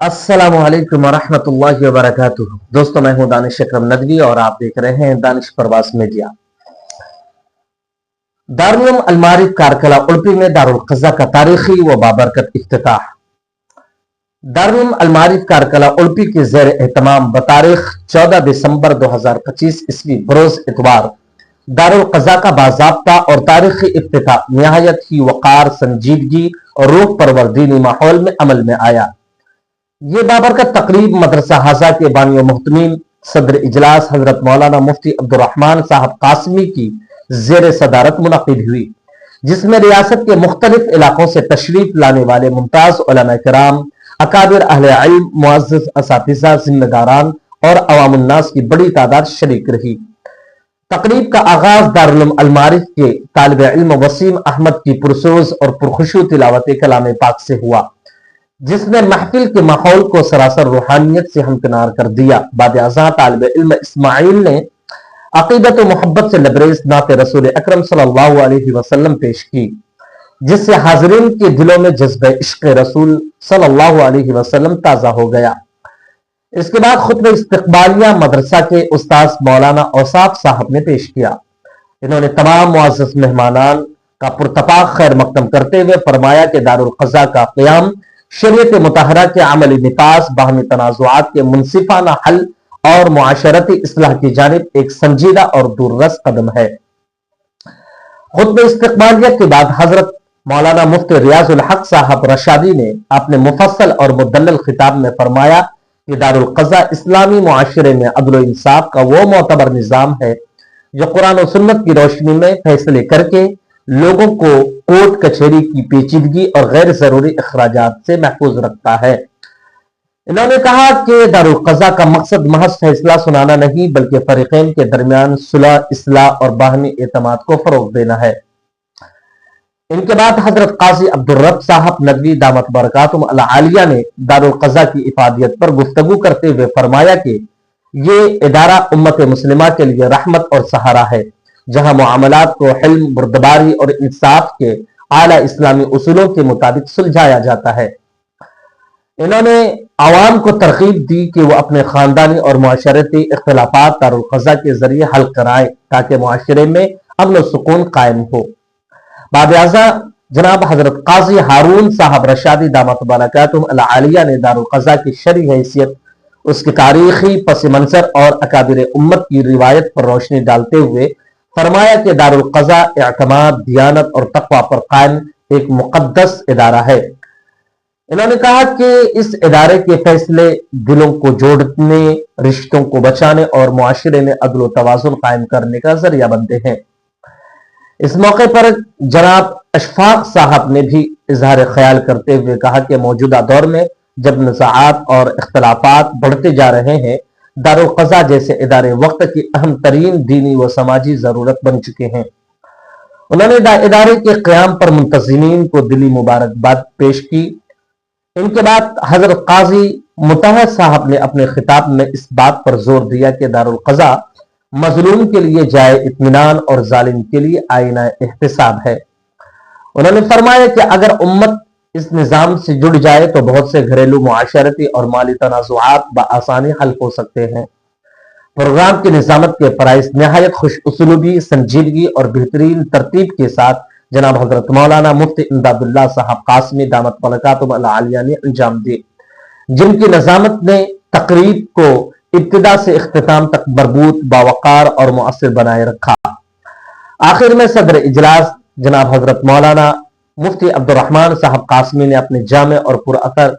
अस्सलाम वालेकुम वरहमतुल्लाहि वबरकातुहू। दोस्तों, मैं हूं दानिश अकरम नदवी और आप देख रहे हैं दानिश प्रवास मीडिया। दारुल उलूम अल-मारिफ कारकला उड़पी में दारुल क़ज़ा का तारीखी व बाबरकत इफ्तिताह। दारुल उलूम अल-मारिफ कारकला उड़पी के ज़ेर एहतमाम बतारीख 14 दिसंबर 2025 ईस्वी बरोज इतवार दारुल क़ज़ा का बाज़ाब्ता और तारीखी इफ्तिताह निहायत ही वक़ार, संजीदगी और रूह परवर दीनी माहौल में अमल में आया। ये बाबरकत तकरीब मदरसा हाजा के बानी मुहतमीम सदर इजलास हजरत मौलाना मुफ्ती अब्दुर्रहमान साहब कासमी की जेर सदारत मुनक़िद हुई, जिसमें रियासत के मुख्तलिफ इलाकों से तशरीफ लाने वाले मुमताज उलमा किराम, अकाबिर अहले इल्म, मुअज़्ज़ज़ असातिज़ा, जिम्मेदारान और अवामुन्नास की बड़ी तादाद शरीक रही। तकरीब का आगाज दारुल उलूम अल-मारिफ के तालिब इल्म वसीम अहमद की पुरसोज और पुरखुशू तिलावत कलाम पाक से हुआ, जिसने महफिल के माहौल को सरासर रूहानियत से हमकिनार कर दिया। बाद-ए-आज़ां तालिब इल्म इस्माइल ने अक़ीदत व मोहब्बत से लबरेज नात रसूल अकरम सल्लल्लाहु अलैहि वसल्लम पेश की, जिससे हाज़रीन के दिलों में जज्बे इश्क़ रसूल सल्लल्लाहु अलैहि वसल्लम ताज़ा हो गया। इसके बाद खुतबा इस्तक़बालिया मदरसा के उस्ताद मौलाना औसाफ साहब ने पेश किया। इन्होंने तमाम मुअज़्ज़ज़ मेहमानान का पुरतपाक खैर मक़दम करते हुए फरमाया कि दारुल क़ज़ा का क़याम शरीयत मुतहरा के अमली निकास, बाहमी तनाज़ुआत के मुनसिफाना हल और मुआशरती इस्लाह की जानिब एक संजीदा और दूररस कदम है। खुतबा इस्तक़बालिया के बाद हजरत मौलाना मुफ्ती रियाजुल हक साहब रशादी ने अपने मुफस्सल और मुदल्लल खिताब में फरमाया कि दारुल क़ज़ा इस्लामी मुआशरे में अदल व इंसाफ का वो मोतबर निज़ाम है जो कुरान और सुन्नत की रोशनी में फैसले करके लोगों को कोर्ट कचहरी की पेचीदगी और गैर जरूरी अखराजात से महफूज रखता है। इन्होंने कहा कि दारुल क़ज़ा का मकसद महज फैसला सुनाना नहीं, बल्कि फरीक़ैन के दरमियान सुलह, इस्लाह और बाहमी एतमाद को फरोग देना है। इनके बाद हजरत काजी अब्दुर्रब साहब नदवी दामत बरकातुहुम अल आलिया ने दारुल क़ज़ा की इफादियत पर गुफ्तगू करते हुए फरमाया कि ये इदारा उम्मत मुस्लिमा के लिए रहमत और सहारा है, जहां मुआमलात को हिल्म, बुर्दबारी और इंसाफ के आला इस्लामी उसूलों के मुताबिक सुलझाया जाता है। इन्होंने आवाम को तरगीब दी कि वो अपने खानदानी और मुआशरती इख्तिलाफात दारुल क़ज़ा के जरिए हल कराएं, ताकि मुआशरे में अमन और सुकून कायम हो। बाद-ए-आज़ां जनाब हजरत काजी हारून साहब रशादी दामत बरकातुहुम अल आलिया ने दारुल क़ज़ा की शरई हैसियत, उसकी तारीखी पस मंजर और अकाबिर उम्मत की रिवायत पर रोशनी डालते हुए फरमाया कि दारुल क़ज़ा इअ्तिमाद, दियानत और तक़वा पर कायम एक मुक़द्दस इदारा है। इन्होंने कहा कि इस इदारे के फैसले दिलों को जोड़ने, रिश्तों को बचाने और मुआशरे में अदल व तवाज़ुन कायम करने का जरिया बनते हैं। इस मौके पर जनाब अशफाक साहब ने भी इजहार ख्याल करते हुए कहा कि मौजूदा दौर में जब निज़ाआत और इख्तिलाफात बढ़ते जा रहे हैं, दारुल क़ज़ा जैसे इदारे वक्त की अहम तरीन दीनी व समाजी जरूरत बन चुके हैं। उन्होंने इदारे के क़याम पर मुंतज़िमीन को दिली मुबारकबाद पेश की। इनके बाद हजरत काजी मुतहर साहब ने अपने खिताब में इस बात पर जोर दिया कि दारुल क़ज़ा मजलूम के लिए जाए इत्मीनान और जालिम के लिए आईना एहतिसाब है। उन्होंने फरमाया कि अगर उम्मत इस निज़ाम से जुड़ जाए तो बहुत से घरेलू मुआशरती और माली तनाज़ुआत बआसानी हल हो सकते हैं। प्रोग्राम की निज़ामत के फराइज़ निहायत खुश उसलूबी, संजीदगी और बेहतरीन तरतीब के साथ जनाब हजरत मौलाना मुफ्ती इमदादुल्लाह साहब कासमी दामत बरकातुहुम अल आलिया ने अंजाम दिए, जिनकी निज़ामत ने तकरीब को इब्तिदा से इख्तिताम तक मरबूत, बावकार और मुअस्सिर बनाए रखा। आखिर में सदर इजलास जनाब हजरत मौलाना मुफ्ती अब्दुर्रहमान साहब कासमी ने अपने जामे और पुरअसर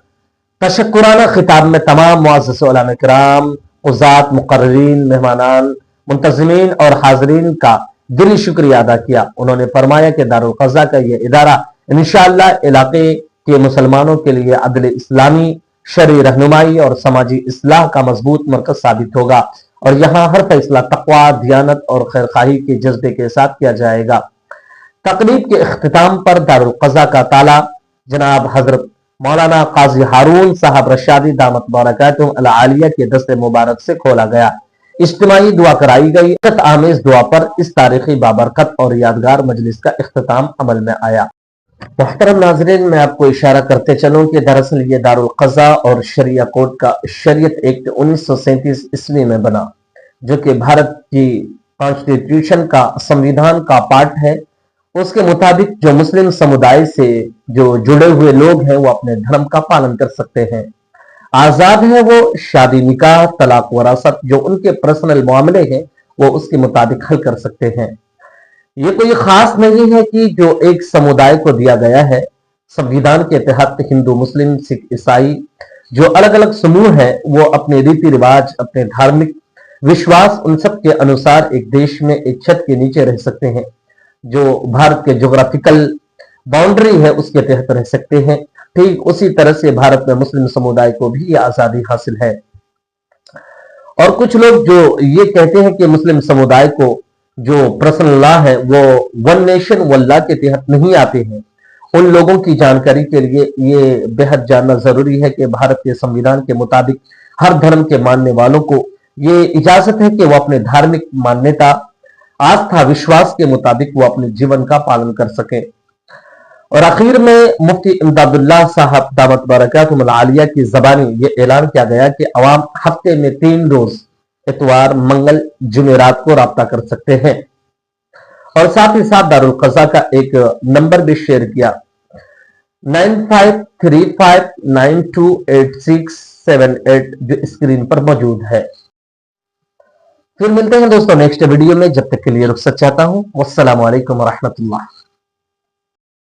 तशक्कुराना खिताब में तमाम मुअज़्ज़ज़ उलमा किराम, क़ुज़ात, मुक़र्रिरीन, मेहमानान, मुंतज़िमीन और हाज़रीन का दिली शुक्रिया अदा किया। उन्होंने फरमाया कि दारुल क़ज़ा का यह इदारा इंशाअल्लाह इलाके के मुसलमानों के लिए अदल इस्लामी, शरई रहनुमाई और समाजी इस्लाह का मजबूत मरकज साबित होगा और यहाँ हर फैसला तक़वा, दियानत और खैरखाही के जज्बे के साथ किया जाएगा। तकरीब के इख्तिताम पर दारुल क़ज़ा का ताला जनाब हजरत मौलाना काजी हारून साहब रशादी दामत बरकातुहुम अल आलिया के दस्ते मुबारक से खोला गया। इज्तिमाई दुआ कराई गई। आमेज दुआ पर इस तारीखी बाबरकत और यादगार मजलिस का इख्तिताम अमल में आया। मोहतरम नाजरीन, मैं आपको इशारा करते चलूं कि दरअसल ये दारुल क़ज़ा और शरिया कोर्ट का शरीयत एक्ट 1937 ईस्वी में बना, जो कि भारत की कॉन्स्टिट्यूशन का संविधान का पार्ट है। उसके मुताबिक जो मुस्लिम समुदाय से जो जुड़े हुए लोग हैं वो अपने धर्म का पालन कर सकते हैं, आजाद है वो शादी निकाह तलाक वरासत जो उनके पर्सनल मामले हैं वो उसके मुताबिक हल कर सकते हैं। ये कोई खास नहीं है कि जो एक समुदाय को दिया गया है। संविधान के तहत हिंदू मुस्लिम सिख ईसाई जो अलग अलग समूह हैं वो अपने रीति रिवाज अपने धार्मिक विश्वास उन सब के अनुसार एक देश में एक छत के नीचे रह सकते हैं। जो भारत के ज्योग्राफिकल बाउंड्री है उसके तहत रह सकते हैं। ठीक उसी तरह से भारत में मुस्लिम समुदाय को भी ये आजादी हासिल है। और कुछ लोग जो ये कहते हैं कि मुस्लिम समुदाय को जो पर्सनल लॉ है वो वन नेशन वन लॉ के तहत नहीं आते हैं, उन लोगों की जानकारी के लिए ये बेहद जानना जरूरी है कि भारत के संविधान के मुताबिक हर धर्म के मानने वालों को ये इजाजत है कि वो अपने धार्मिक मान्यता आस्था विश्वास के मुताबिक वो अपने जीवन का पालन कर सके। और आखिर में मुफ्ती इमदादुल्लाह साहब दामत बरकातुहुल आलिया की जबानी ये ऐलान किया गया कि अवाम हफ्ते में 3 रोज इतवार मंगल जुमेरात को राब्ता कर सकते हैं। और साथ ही साथ दारुल क़ज़ा का एक नंबर भी शेयर किया 9535928678 जो स्क्रीन पर मौजूद है। फिर मिलते हैं दोस्तों नेक्स्ट वीडियो में, जब तक के लिए रुखसत चाहता हूं। वस्सलामु अलैकुम व रहमतुल्लाह।